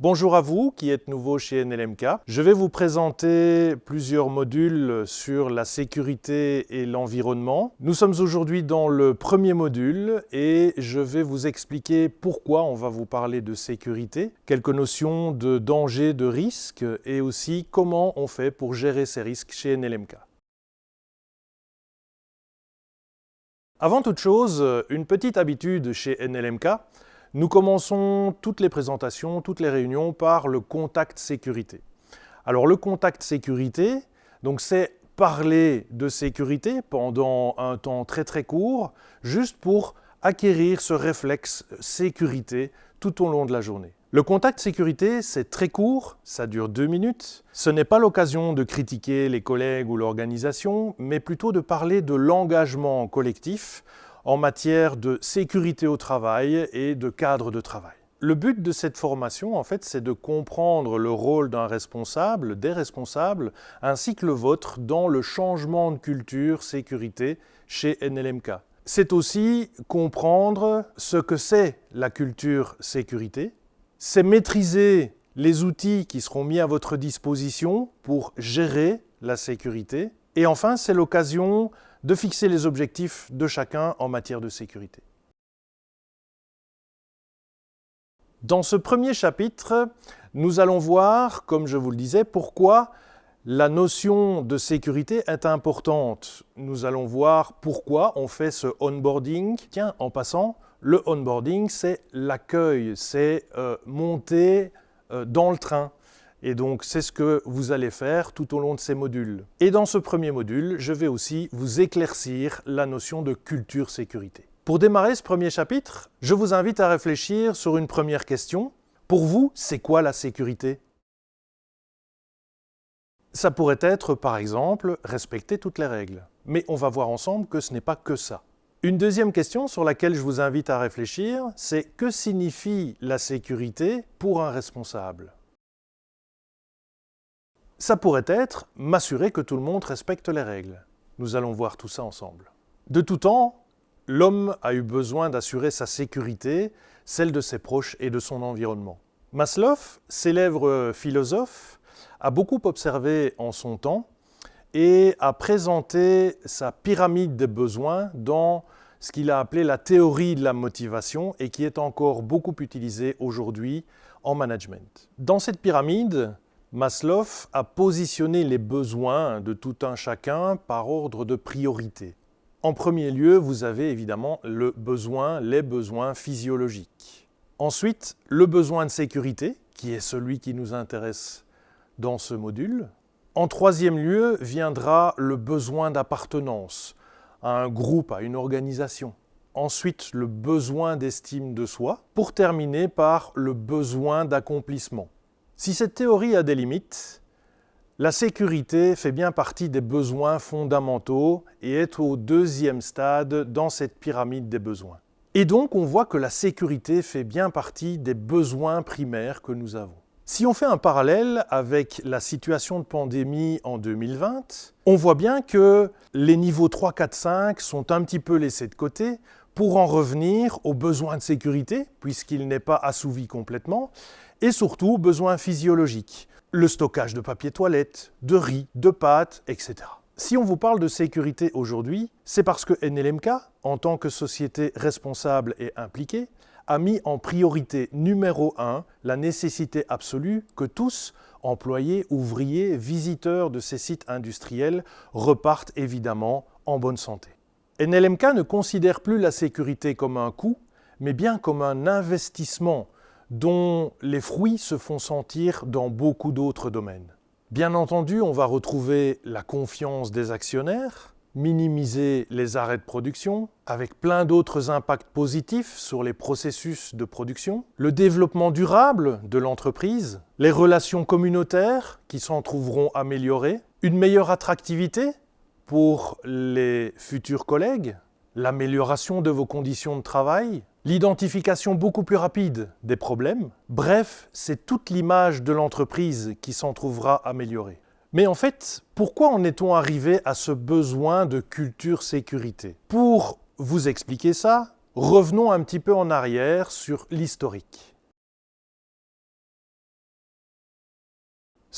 Bonjour à vous qui êtes nouveau chez NLMK. Je vais vous présenter plusieurs modules sur la sécurité et l'environnement. Nous sommes aujourd'hui dans le premier module et je vais vous expliquer pourquoi on va vous parler de sécurité, quelques notions de danger, de risque et aussi comment on fait pour gérer ces risques chez NLMK. Avant toute chose, une petite habitude chez NLMK. Nous commençons toutes les présentations, toutes les réunions par le contact sécurité. Alors le contact sécurité, c'est parler de sécurité pendant un temps très court, juste pour acquérir ce réflexe sécurité tout au long de la journée. Le contact sécurité, c'est très court, ça dure 2 minutes. Ce n'est pas l'occasion de critiquer les collègues ou l'organisation, mais plutôt de parler de l'engagement collectif en matière de sécurité au travail et de cadre de travail. Le but de cette formation, en fait, c'est de comprendre le rôle d'un responsable, des responsables, ainsi que le vôtre dans le changement de culture sécurité chez NLMK. C'est aussi comprendre ce que c'est la culture sécurité, c'est maîtriser les outils qui seront mis à votre disposition pour gérer la sécurité, et enfin, c'est l'occasion de fixer les objectifs de chacun en matière de sécurité. Dans ce premier chapitre, nous allons voir, comme je vous le disais, pourquoi la notion de sécurité est importante. Nous allons voir pourquoi on fait ce onboarding. Tiens, en passant, le onboarding, c'est l'accueil, c'est monter dans le train. Et donc, c'est ce que vous allez faire tout au long de ces modules. Et dans ce premier module, je vais aussi vous éclaircir la notion de culture sécurité. Pour démarrer ce premier chapitre, je vous invite à réfléchir sur une première question. Pour vous, c'est quoi la sécurité ? Ça pourrait être, par exemple, respecter toutes les règles. Mais on va voir ensemble que ce n'est pas que ça. Une deuxième question sur laquelle je vous invite à réfléchir, c'est que signifie la sécurité pour un responsable ? Ça pourrait être m'assurer que tout le monde respecte les règles. Nous allons voir tout ça ensemble. De tout temps, l'homme a eu besoin d'assurer sa sécurité, celle de ses proches et de son environnement. Maslow, célèbre philosophe, a beaucoup observé en son temps et a présenté sa pyramide des besoins dans ce qu'il a appelé la théorie de la motivation et qui est encore beaucoup utilisée aujourd'hui en management. Dans cette pyramide, Maslow a positionné les besoins de tout un chacun par ordre de priorité. En premier lieu, vous avez évidemment les besoins physiologiques. Ensuite, le besoin de sécurité, qui est celui qui nous intéresse dans ce module. En troisième lieu, viendra le besoin d'appartenance à un groupe, à une organisation. Ensuite, le besoin d'estime de soi, pour terminer par le besoin d'accomplissement. Si cette théorie a des limites, la sécurité fait bien partie des besoins fondamentaux et est au deuxième stade dans cette pyramide des besoins. Et donc, on voit que la sécurité fait bien partie des besoins primaires que nous avons. Si on fait un parallèle avec la situation de pandémie en 2020, on voit bien que les niveaux 3, 4, 5 sont un petit peu laissés de côté pour en revenir aux besoins de sécurité, puisqu'il n'est pas assouvi complètement, et surtout besoins physiologiques, le stockage de papier toilette, de riz, de pâtes, etc. Si on vous parle de sécurité aujourd'hui, c'est parce que NLMK, en tant que société responsable et impliquée, a mis en priorité numéro 1 la nécessité absolue que tous, employés, ouvriers, visiteurs de ces sites industriels, repartent évidemment en bonne santé. NLMK ne considère plus la sécurité comme un coût, mais bien comme un investissement dont les fruits se font sentir dans beaucoup d'autres domaines. Bien entendu, on va retrouver la confiance des actionnaires, minimiser les arrêts de production, avec plein d'autres impacts positifs sur les processus de production, le développement durable de l'entreprise, les relations communautaires qui s'en trouveront améliorées, une meilleure attractivité pour les futurs collègues, l'amélioration de vos conditions de travail, l'identification beaucoup plus rapide des problèmes. Bref, c'est toute l'image de l'entreprise qui s'en trouvera améliorée. Mais en fait, pourquoi en est-on arrivé à ce besoin de culture sécurité ? Pour vous expliquer ça, revenons un petit peu en arrière sur l'historique.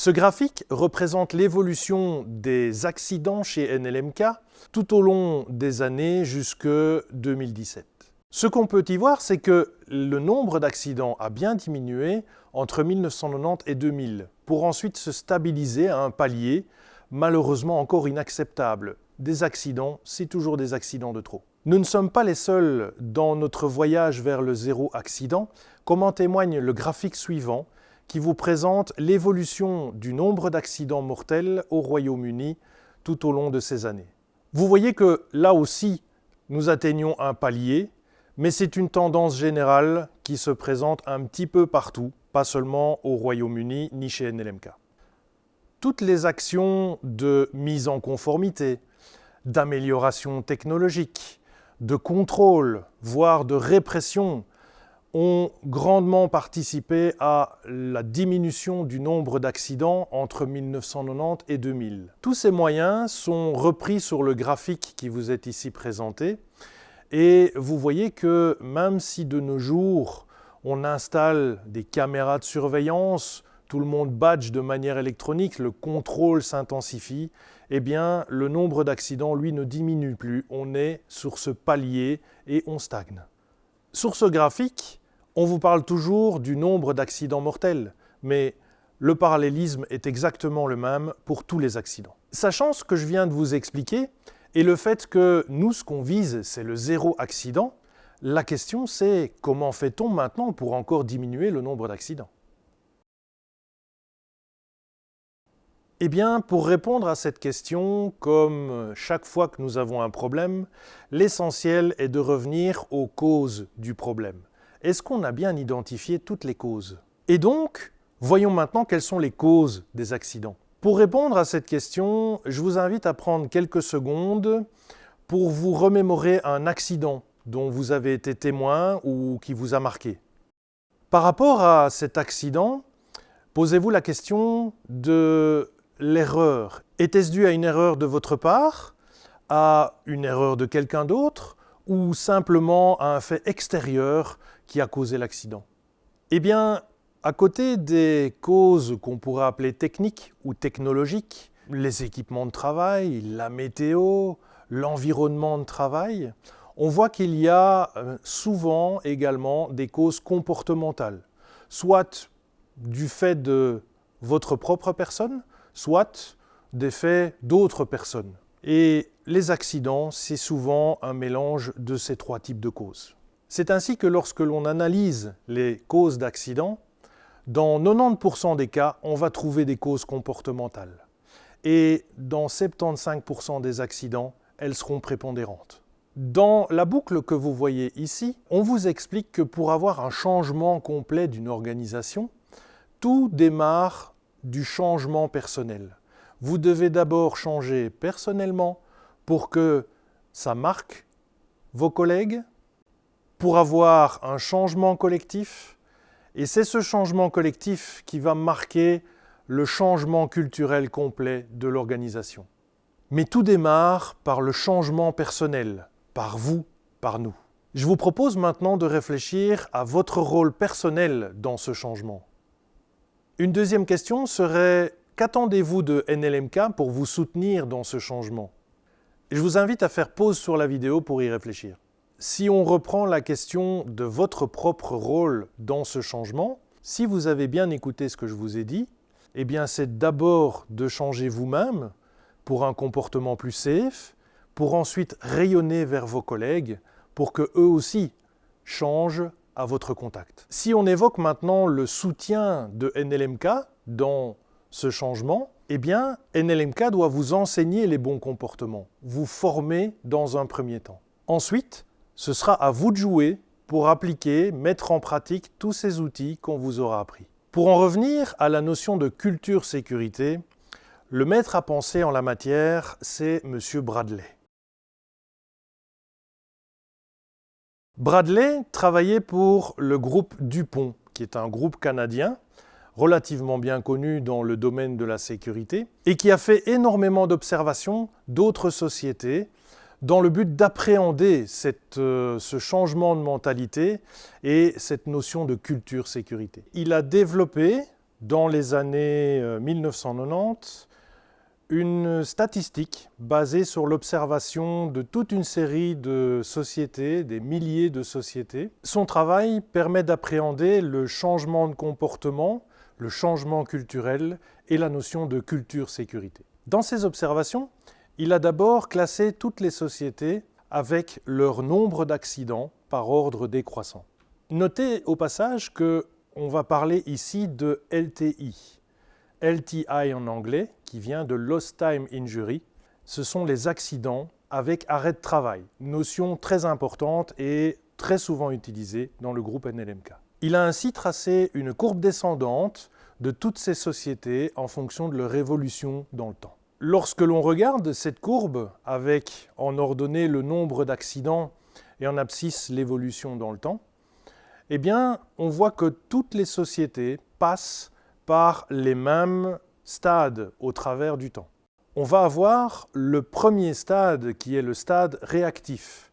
Ce graphique représente l'évolution des accidents chez NLMK tout au long des années jusque 2017. Ce qu'on peut y voir, c'est que le nombre d'accidents a bien diminué entre 1990 et 2000, pour ensuite se stabiliser à un palier malheureusement encore inacceptable. Des accidents, c'est toujours des accidents de trop. Nous ne sommes pas les seuls dans notre voyage vers le zéro accident, comme en témoigne le graphique suivant, qui vous présente l'évolution du nombre d'accidents mortels au Royaume-Uni tout au long de ces années. Vous voyez que là aussi, nous atteignons un palier, mais c'est une tendance générale qui se présente un petit peu partout, pas seulement au Royaume-Uni ni chez NLMK. Toutes les actions de mise en conformité, d'amélioration technologique, de contrôle, voire de répression, ont grandement participé à la diminution du nombre d'accidents entre 1990 et 2000. Tous ces moyens sont repris sur le graphique qui vous est ici présenté, et vous voyez que même si de nos jours on installe des caméras de surveillance, tout le monde badge de manière électronique, le contrôle s'intensifie, eh bien le nombre d'accidents, lui, ne diminue plus. On est sur ce palier et on stagne. Sur ce graphique, on vous parle toujours du nombre d'accidents mortels, mais le parallélisme est exactement le même pour tous les accidents. Sachant ce que je viens de vous expliquer, et le fait que nous, ce qu'on vise, c'est le zéro accident, la question c'est comment fait-on maintenant pour encore diminuer le nombre d'accidents ? Eh bien, pour répondre à cette question, comme chaque fois que nous avons un problème, l'essentiel est de revenir aux causes du problème. Est-ce qu'on a bien identifié toutes les causes ? Et donc, voyons maintenant quelles sont les causes des accidents. Pour répondre à cette question, je vous invite à prendre quelques secondes pour vous remémorer un accident dont vous avez été témoin ou qui vous a marqué. Par rapport à cet accident, posez-vous la question de l'erreur. Était-ce dû à une erreur de votre part, à une erreur de quelqu'un d'autre, ou simplement à un fait extérieur qui a causé l'accident ? Eh bien, à côté des causes qu'on pourrait appeler techniques ou technologiques, les équipements de travail, la météo, l'environnement de travail, on voit qu'il y a souvent également des causes comportementales, soit du fait de votre propre personne, soit des faits d'autres personnes. Et les accidents, c'est souvent un mélange de ces trois types de causes. C'est ainsi que lorsque l'on analyse les causes d'accidents, dans 90% des cas, on va trouver des causes comportementales. Et dans 75% des accidents, elles seront prépondérantes. Dans la boucle que vous voyez ici, on vous explique que pour avoir un changement complet d'une organisation, tout démarre du changement personnel. Vous devez d'abord changer personnellement pour que ça marque vos collègues, pour avoir un changement collectif, et c'est ce changement collectif qui va marquer le changement culturel complet de l'organisation. Mais tout démarre par le changement personnel, par vous, par nous. Je vous propose maintenant de réfléchir à votre rôle personnel dans ce changement. Une deuxième question serait: qu'attendez-vous de NLMK pour vous soutenir dans ce changement ? Je vous invite à faire pause sur la vidéo pour y réfléchir. Si on reprend la question de votre propre rôle dans ce changement, si vous avez bien écouté ce que je vous ai dit, eh bien c'est d'abord de changer vous-même pour un comportement plus safe, pour ensuite rayonner vers vos collègues, pour que eux aussi changent à votre contact. Si on évoque maintenant le soutien de NLMK dans ce changement, eh bien NLMK doit vous enseigner les bons comportements, vous former dans un premier temps. Ensuite, ce sera à vous de jouer pour appliquer, mettre en pratique tous ces outils qu'on vous aura appris. Pour en revenir à la notion de culture sécurité, le maître à penser en la matière, c'est M. Bradley. Bradley travaillait pour le groupe DuPont, qui est un groupe canadien, relativement bien connu dans le domaine de la sécurité, et qui a fait énormément d'observations d'autres sociétés, dans le but d'appréhender ce changement de mentalité et cette notion de culture sécurité. Il a développé dans les années 1990 une statistique basée sur l'observation de toute une série de sociétés, des milliers de sociétés. Son travail permet d'appréhender le changement de comportement, le changement culturel et la notion de culture-sécurité. Dans ses observations, il a d'abord classé toutes les sociétés avec leur nombre d'accidents par ordre décroissant. Notez au passage qu'on va parler ici de LTI. LTI en anglais, qui vient de Lost Time Injury, ce sont les accidents avec arrêt de travail, notion très importante et très souvent utilisée dans le groupe NLMK. Il a ainsi tracé une courbe descendante de toutes ces sociétés en fonction de leur évolution dans le temps. Lorsque l'on regarde cette courbe avec en ordonnée le nombre d'accidents et en abscisse l'évolution dans le temps, eh bien, on voit que toutes les sociétés passent par les mêmes stades au travers du temps. On va avoir le premier stade qui est le stade réactif,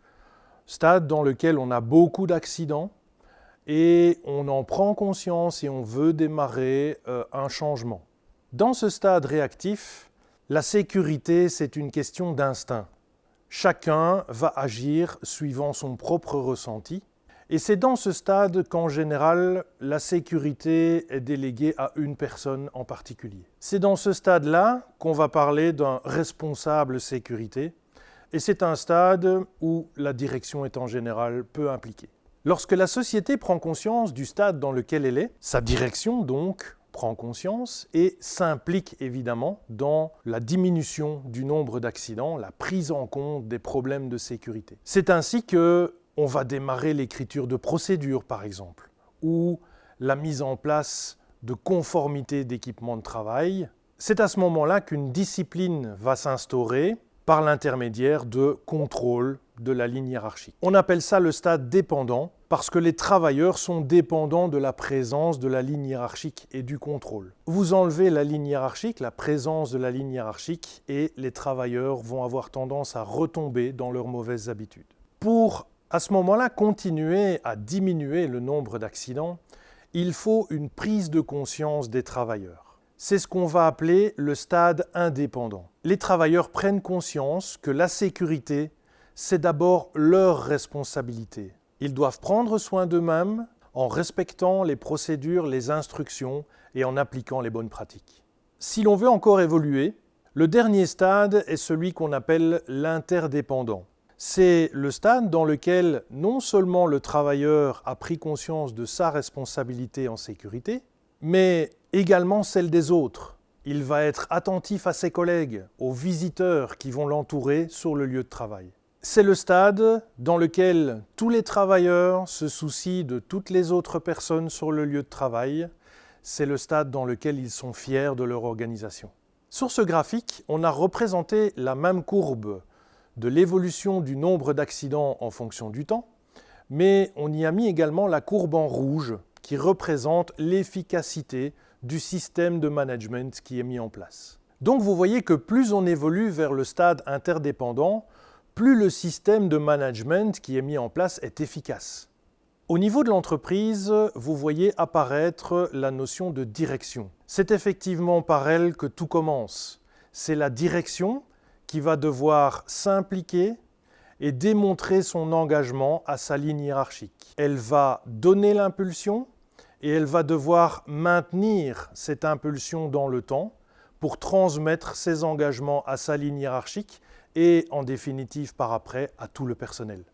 stade dans lequel on a beaucoup d'accidents et on en prend conscience et on veut démarrer un changement. Dans ce stade réactif, la sécurité, c'est une question d'instinct. Chacun va agir suivant son propre ressenti. Et c'est dans ce stade qu'en général, la sécurité est déléguée à une personne en particulier. C'est dans ce stade-là qu'on va parler d'un responsable sécurité, et c'est un stade où la direction est en général peu impliquée. Lorsque la société prend conscience du stade dans lequel elle est, sa direction donc prend conscience et s'implique évidemment dans la diminution du nombre d'accidents, la prise en compte des problèmes de sécurité. C'est ainsi que on va démarrer l'écriture de procédures, par exemple, ou la mise en place de conformité d'équipements de travail. C'est à ce moment-là qu'une discipline va s'instaurer par l'intermédiaire de contrôle de la ligne hiérarchique. On appelle ça le stade dépendant parce que les travailleurs sont dépendants de la présence de la ligne hiérarchique et du contrôle. Vous enlevez la ligne hiérarchique, la présence de la ligne hiérarchique, et les travailleurs vont avoir tendance à retomber dans leurs mauvaises habitudes. Pour à ce moment-là, continuer à diminuer le nombre d'accidents, il faut une prise de conscience des travailleurs. C'est ce qu'on va appeler le stade indépendant. Les travailleurs prennent conscience que la sécurité, c'est d'abord leur responsabilité. Ils doivent prendre soin d'eux-mêmes en respectant les procédures, les instructions et en appliquant les bonnes pratiques. Si l'on veut encore évoluer, le dernier stade est celui qu'on appelle l'interdépendant. C'est le stade dans lequel non seulement le travailleur a pris conscience de sa responsabilité en sécurité, mais également celle des autres. Il va être attentif à ses collègues, aux visiteurs qui vont l'entourer sur le lieu de travail. C'est le stade dans lequel tous les travailleurs se soucient de toutes les autres personnes sur le lieu de travail. C'est le stade dans lequel ils sont fiers de leur organisation. Sur ce graphique, on a représenté la même courbe de l'évolution du nombre d'accidents en fonction du temps, mais on y a mis également la courbe en rouge qui représente l'efficacité du système de management qui est mis en place. Donc vous voyez que plus on évolue vers le stade interdépendant, plus le système de management qui est mis en place est efficace. Au niveau de l'entreprise, vous voyez apparaître la notion de direction. C'est effectivement par elle que tout commence. C'est la direction qui va devoir s'impliquer et démontrer son engagement à sa ligne hiérarchique. Elle va donner l'impulsion et elle va devoir maintenir cette impulsion dans le temps pour transmettre ses engagements à sa ligne hiérarchique et en définitive par après à tout le personnel.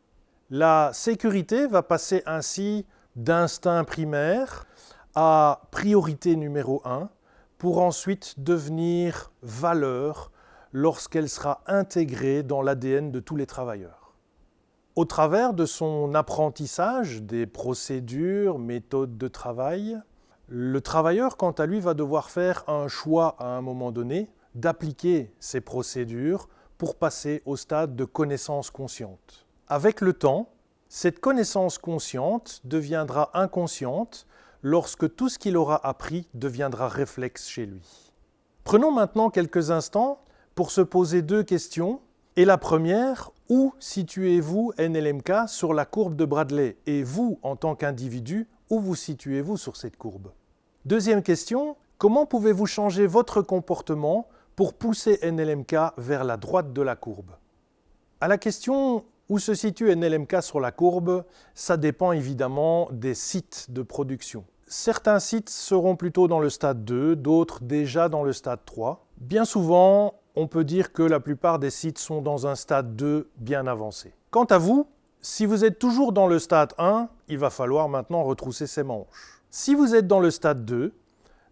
La sécurité va passer ainsi d'instinct primaire à priorité numéro 1 pour ensuite devenir valeur lorsqu'elle sera intégrée dans l'ADN de tous les travailleurs. Au travers de son apprentissage des procédures, méthodes de travail, le travailleur, quant à lui, va devoir faire un choix à un moment donné d'appliquer ces procédures pour passer au stade de connaissance consciente. Avec le temps, cette connaissance consciente deviendra inconsciente lorsque tout ce qu'il aura appris deviendra réflexe chez lui. Prenons maintenant quelques instants pour se poser deux questions. Et la première, où situez-vous NLMK sur la courbe de Bradley? Et vous, en tant qu'individu, où vous situez-vous sur cette courbe? Deuxième question, comment pouvez-vous changer votre comportement pour pousser NLMK vers la droite de la courbe? À la question où se situe NLMK sur la courbe, ça dépend évidemment des sites de production. Certains sites seront plutôt dans le stade 2, d'autres déjà dans le stade 3. Bien souvent, on peut dire que la plupart des sites sont dans un stade 2 bien avancé. Quant à vous, si vous êtes toujours dans le stade 1, il va falloir maintenant retrousser ses manches. Si vous êtes dans le stade 2,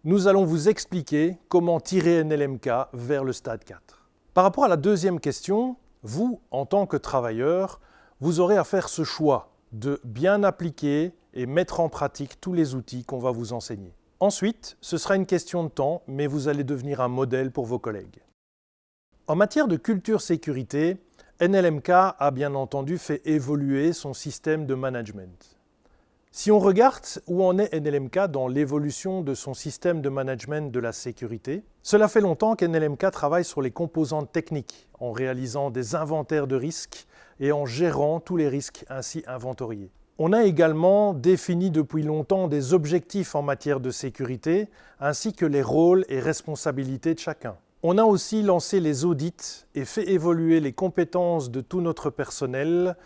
nous allons vous expliquer comment tirer NLMK vers le stade 4. Par rapport à la deuxième question, vous, en tant que travailleur, vous aurez à faire ce choix de bien appliquer et mettre en pratique tous les outils qu'on va vous enseigner. Ensuite, ce sera une question de temps, mais vous allez devenir un modèle pour vos collègues. En matière de culture sécurité, NLMK a bien entendu fait évoluer son système de management. Si on regarde où en est NLMK dans l'évolution de son système de management de la sécurité, cela fait longtemps qu'NLMK travaille sur les composantes techniques, en réalisant des inventaires de risques et en gérant tous les risques ainsi inventoriés. On a également défini depuis longtemps des objectifs en matière de sécurité, ainsi que les rôles et responsabilités de chacun. On a aussi lancé les audits et fait évoluer les compétences de tout notre personnel,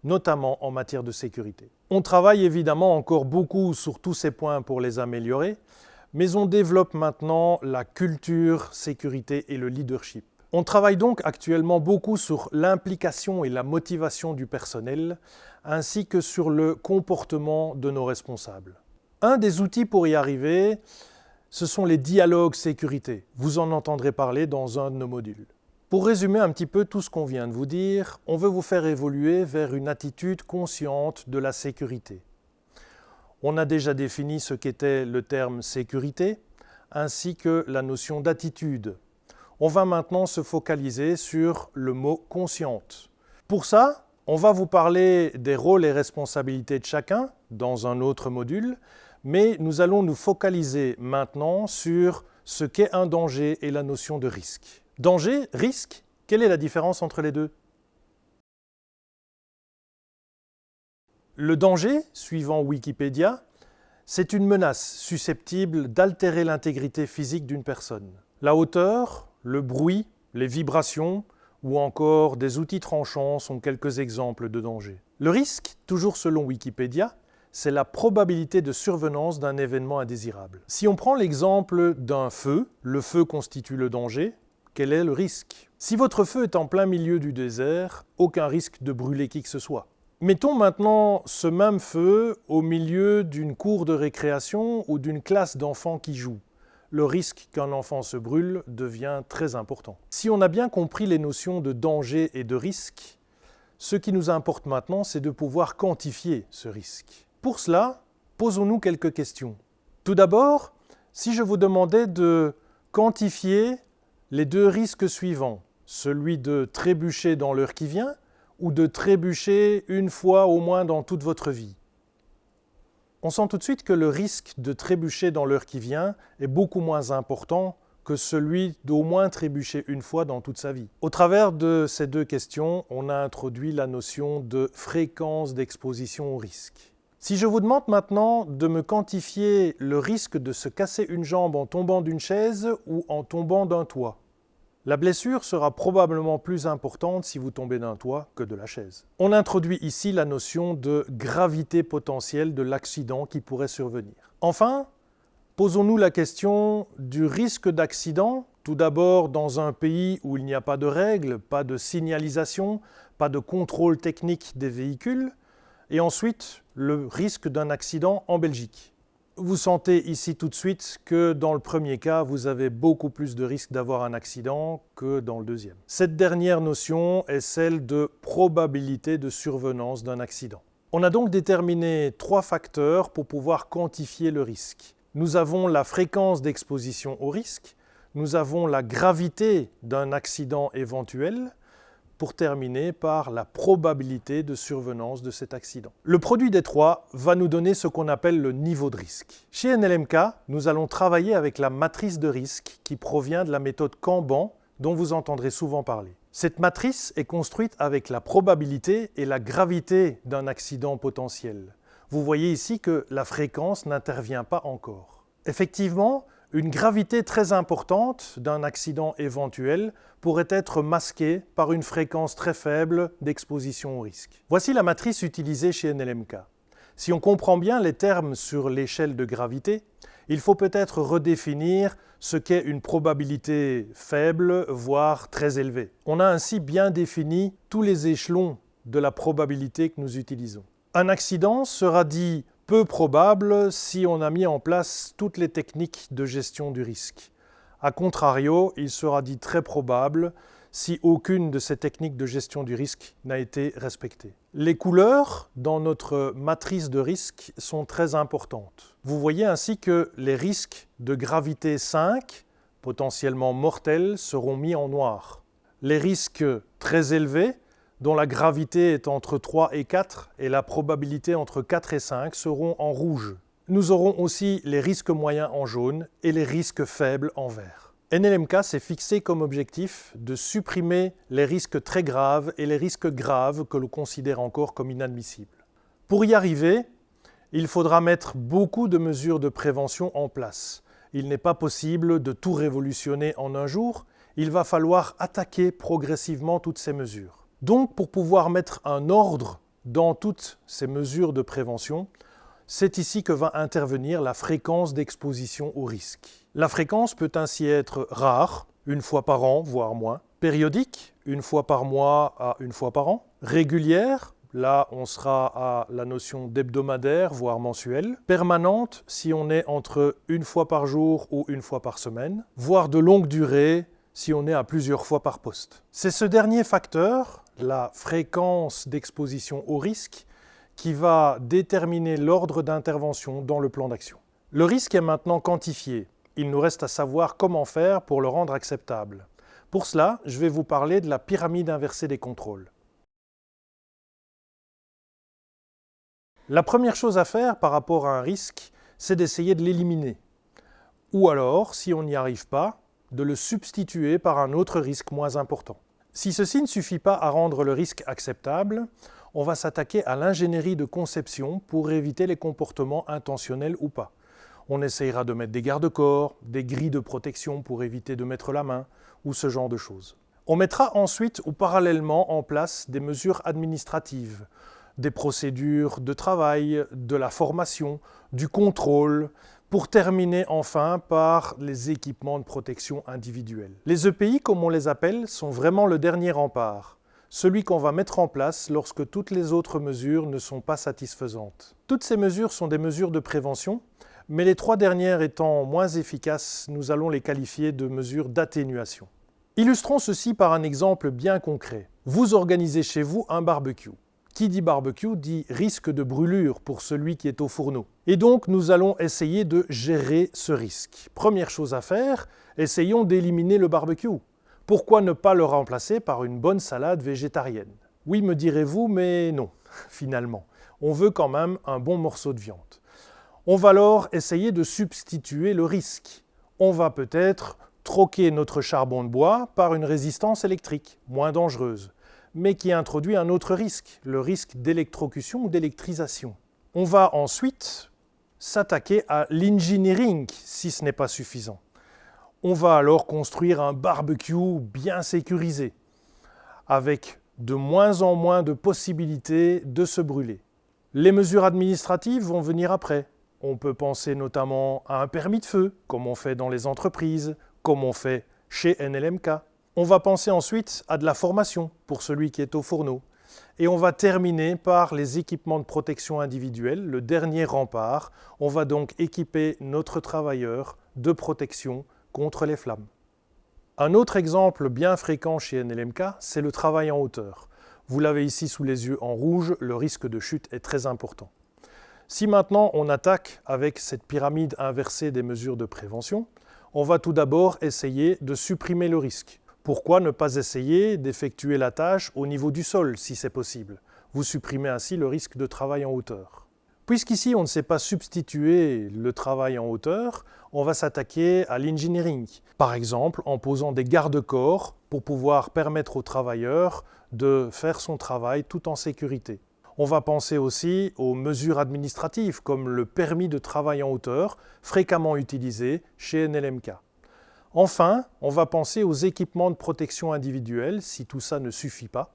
notamment en matière de sécurité. On travaille évidemment encore beaucoup sur tous ces points pour les améliorer, mais on développe maintenant la culture, sécurité et le leadership. On travaille donc actuellement beaucoup sur l'implication et la motivation du personnel, ainsi que sur le comportement de nos responsables. Un des outils pour y arriver, ce sont les dialogues sécurité. Vous en entendrez parler dans un de nos modules. Pour résumer un petit peu tout ce qu'on vient de vous dire, on veut vous faire évoluer vers une attitude consciente de la sécurité. On a déjà défini ce qu'était le terme sécurité, ainsi que la notion d'attitude. On va maintenant se focaliser sur le mot consciente. Pour ça, on va vous parler des rôles et responsabilités de chacun dans un autre module, mais nous allons nous focaliser maintenant sur ce qu'est un danger et la notion de risque. Danger, risque, quelle est la différence entre les deux? Le danger, suivant Wikipédia, c'est une menace susceptible d'altérer l'intégrité physique d'une personne. La hauteur, le bruit, les vibrations ou encore des outils tranchants sont quelques exemples de danger. Le risque, toujours selon Wikipédia, c'est la probabilité de survenance d'un événement indésirable. Si on prend l'exemple d'un feu, le feu constitue le danger. Quel est le risque? Si votre feu est en plein milieu du désert, aucun risque de brûler qui que ce soit. Mettons maintenant ce même feu au milieu d'une cour de récréation ou d'une classe d'enfants qui jouent. Le risque qu'un enfant se brûle devient très important. Si on a bien compris les notions de danger et de risque, ce qui nous importe maintenant, c'est de pouvoir quantifier ce risque. Pour cela, posons-nous quelques questions. Tout d'abord, si je vous demandais de quantifier les deux risques suivants, celui de trébucher dans l'heure qui vient ou de trébucher une fois au moins dans toute votre vie. On sent tout de suite que le risque de trébucher dans l'heure qui vient est beaucoup moins important que celui d'au moins trébucher une fois dans toute sa vie. Au travers de ces deux questions, on a introduit la notion de fréquence d'exposition au risque. Si je vous demande maintenant de me quantifier le risque de se casser une jambe en tombant d'une chaise ou en tombant d'un toit, la blessure sera probablement plus importante si vous tombez d'un toit que de la chaise. On introduit ici la notion de gravité potentielle de l'accident qui pourrait survenir. Enfin, posons-nous la question du risque d'accident, tout d'abord dans un pays où il n'y a pas de règles, pas de signalisation, pas de contrôle technique des véhicules, et ensuite le risque d'un accident en Belgique. Vous sentez ici tout de suite que dans le premier cas, vous avez beaucoup plus de risques d'avoir un accident que dans le deuxième. Cette dernière notion est celle de probabilité de survenance d'un accident. On a donc déterminé 3 facteurs pour pouvoir quantifier le risque. Nous avons la fréquence d'exposition au risque, nous avons la gravité d'un accident éventuel, pour terminer par la probabilité de survenance de cet accident. Le produit des 3 va nous donner ce qu'on appelle le niveau de risque. Chez NLMK, nous allons travailler avec la matrice de risque qui provient de la méthode Kanban dont vous entendrez souvent parler. Cette matrice est construite avec la probabilité et la gravité d'un accident potentiel. Vous voyez ici que la fréquence n'intervient pas encore. Effectivement, une gravité très importante d'un accident éventuel pourrait être masquée par une fréquence très faible d'exposition au risque. Voici la matrice utilisée chez NLMK. Si on comprend bien les termes sur l'échelle de gravité, il faut peut-être redéfinir ce qu'est une probabilité faible, voire très élevée. On a ainsi bien défini tous les échelons de la probabilité que nous utilisons. Un accident sera dit peu probable si on a mis en place toutes les techniques de gestion du risque. A contrario, il sera dit très probable si aucune de ces techniques de gestion du risque n'a été respectée. Les couleurs dans notre matrice de risque sont très importantes. Vous voyez ainsi que les risques de gravité 5, potentiellement mortels, seront mis en noir. Les risques très élevés, dont la gravité est entre 3 et 4 et la probabilité entre 4 et 5, seront en rouge. Nous aurons aussi les risques moyens en jaune et les risques faibles en vert. NLMK s'est fixé comme objectif de supprimer les risques très graves et les risques graves que l'on considère encore comme inadmissibles. Pour y arriver, il faudra mettre beaucoup de mesures de prévention en place. Il n'est pas possible de tout révolutionner en un jour, il va falloir attaquer progressivement toutes ces mesures. Donc, pour pouvoir mettre un ordre dans toutes ces mesures de prévention, c'est ici que va intervenir la fréquence d'exposition au risque. La fréquence peut ainsi être rare, une fois par an, voire moins, périodique, une fois par mois à une fois par an, régulière, là on sera à la notion d'hebdomadaire, voire mensuelle, permanente si on est entre une fois par jour ou une fois par semaine, voire de longue durée si on est à plusieurs fois par poste. C'est ce dernier facteur, la fréquence d'exposition au risque, qui va déterminer l'ordre d'intervention dans le plan d'action. Le risque est maintenant quantifié. Il nous reste à savoir comment faire pour le rendre acceptable. Pour cela, je vais vous parler de la pyramide inversée des contrôles. La première chose à faire par rapport à un risque, c'est d'essayer de l'éliminer. Ou alors, si on n'y arrive pas, de le substituer par un autre risque moins important. Si ceci ne suffit pas à rendre le risque acceptable, on va s'attaquer à l'ingénierie de conception pour éviter les comportements intentionnels ou pas. On essayera de mettre des garde-corps, des grilles de protection pour éviter de mettre la main, ou ce genre de choses. On mettra ensuite ou parallèlement en place des mesures administratives, des procédures de travail, de la formation, du contrôle, pour terminer enfin par les équipements de protection individuels. Les EPI, comme on les appelle, sont vraiment le dernier rempart, celui qu'on va mettre en place lorsque toutes les autres mesures ne sont pas satisfaisantes. Toutes ces mesures sont des mesures de prévention, mais les trois dernières étant moins efficaces, nous allons les qualifier de mesures d'atténuation. Illustrons ceci par un exemple bien concret. Vous organisez chez vous un barbecue. Qui dit barbecue dit risque de brûlure pour celui qui est au fourneau. Et donc nous allons essayer de gérer ce risque. Première chose à faire, essayons d'éliminer le barbecue. Pourquoi ne pas le remplacer par une bonne salade végétarienne? Oui, me direz-vous, mais non, finalement. On veut quand même un bon morceau de viande. On va alors essayer de substituer le risque. On va peut-être troquer notre charbon de bois par une résistance électrique, moins dangereuse, mais qui introduit un autre risque, le risque d'électrocution ou d'électrisation. On va ensuite s'attaquer à l'engineering si ce n'est pas suffisant. On va alors construire un barbecue bien sécurisé, avec de moins en moins de possibilités de se brûler. Les mesures administratives vont venir après. On peut penser notamment à un permis de feu, comme on fait dans les entreprises, comme on fait chez NLMK. On va penser ensuite à de la formation pour celui qui est au fourneau. Et on va terminer par les équipements de protection individuelle, le dernier rempart. On va donc équiper notre travailleur de protection contre les flammes. Un autre exemple bien fréquent chez NLMK, c'est le travail en hauteur. Vous l'avez ici sous les yeux en rouge, le risque de chute est très important. Si maintenant on attaque avec cette pyramide inversée des mesures de prévention, on va tout d'abord essayer de supprimer le risque. Pourquoi ne pas essayer d'effectuer la tâche au niveau du sol, si c'est possible? Vous supprimez ainsi le risque de travail en hauteur. Puisqu'ici on ne sait pas substituer le travail en hauteur, on va s'attaquer à l'engineering. Par exemple, en posant des garde-corps pour pouvoir permettre au travailleur de faire son travail tout en sécurité. On va penser aussi aux mesures administratives comme le permis de travail en hauteur, fréquemment utilisé chez NLMK. Enfin, on va penser aux équipements de protection individuelle si tout ça ne suffit pas.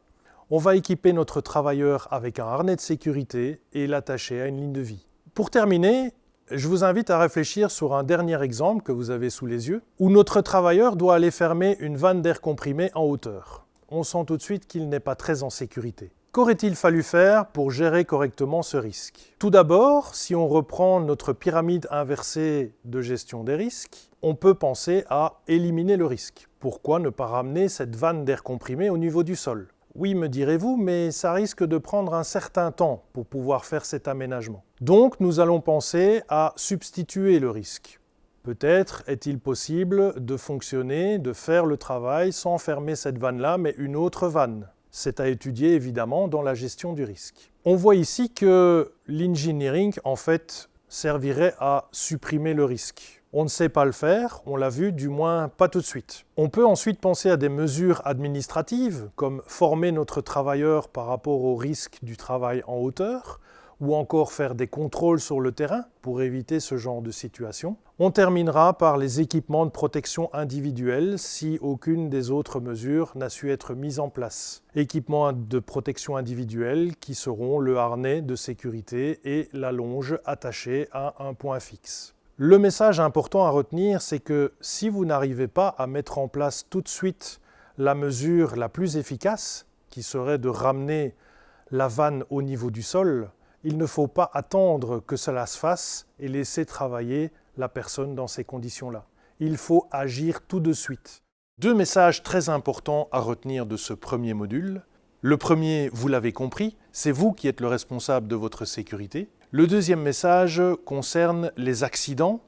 On va équiper notre travailleur avec un harnais de sécurité et l'attacher à une ligne de vie. Pour terminer, je vous invite à réfléchir sur un dernier exemple que vous avez sous les yeux, où notre travailleur doit aller fermer une vanne d'air comprimé en hauteur. On sent tout de suite qu'il n'est pas très en sécurité. Qu'aurait-il fallu faire pour gérer correctement ce risque? Tout d'abord, si on reprend notre pyramide inversée de gestion des risques, on peut penser à éliminer le risque. Pourquoi ne pas ramener cette vanne d'air comprimé au niveau du sol? Oui, me direz-vous, mais ça risque de prendre un certain temps pour pouvoir faire cet aménagement. Donc, nous allons penser à substituer le risque. Peut-être est-il possible de fonctionner, de faire le travail sans fermer cette vanne-là, mais une autre vanne. C'est à étudier évidemment dans la gestion du risque. On voit ici que l'engineering, en fait, servirait à supprimer le risque. On ne sait pas le faire, on l'a vu, du moins pas tout de suite. On peut ensuite penser à des mesures administratives, comme former notre travailleur par rapport au risque du travail en hauteur, ou encore faire des contrôles sur le terrain pour éviter ce genre de situation. On terminera par les équipements de protection individuelle si aucune des autres mesures n'a su être mise en place. Équipements de protection individuelle qui seront le harnais de sécurité et la longe attachée à un point fixe. Le message important à retenir, c'est que si vous n'arrivez pas à mettre en place tout de suite la mesure la plus efficace, qui serait de ramener la vanne au niveau du sol, il ne faut pas attendre que cela se fasse et laisser travailler la personne dans ces conditions-là. Il faut agir tout de suite. Deux messages très importants à retenir de ce premier module. Le premier, vous l'avez compris, c'est vous qui êtes le responsable de votre sécurité. Le deuxième message concerne les accidents,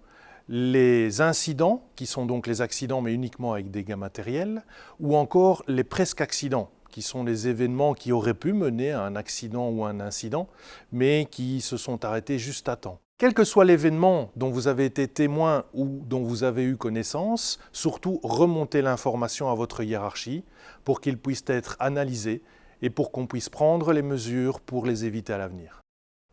les incidents, qui sont donc les accidents mais uniquement avec dégâts matériels, ou encore les presque accidents, qui sont les événements qui auraient pu mener à un accident ou un incident, mais qui se sont arrêtés juste à temps. Quel que soit l'événement dont vous avez été témoin ou dont vous avez eu connaissance, surtout remontez l'information à votre hiérarchie pour qu'il puisse être analysé et pour qu'on puisse prendre les mesures pour les éviter à l'avenir.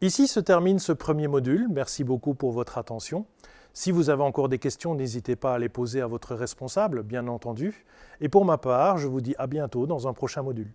Ici se termine ce premier module. Merci beaucoup pour votre attention. Si vous avez encore des questions, n'hésitez pas à les poser à votre responsable, bien entendu. Et pour ma part, je vous dis à bientôt dans un prochain module.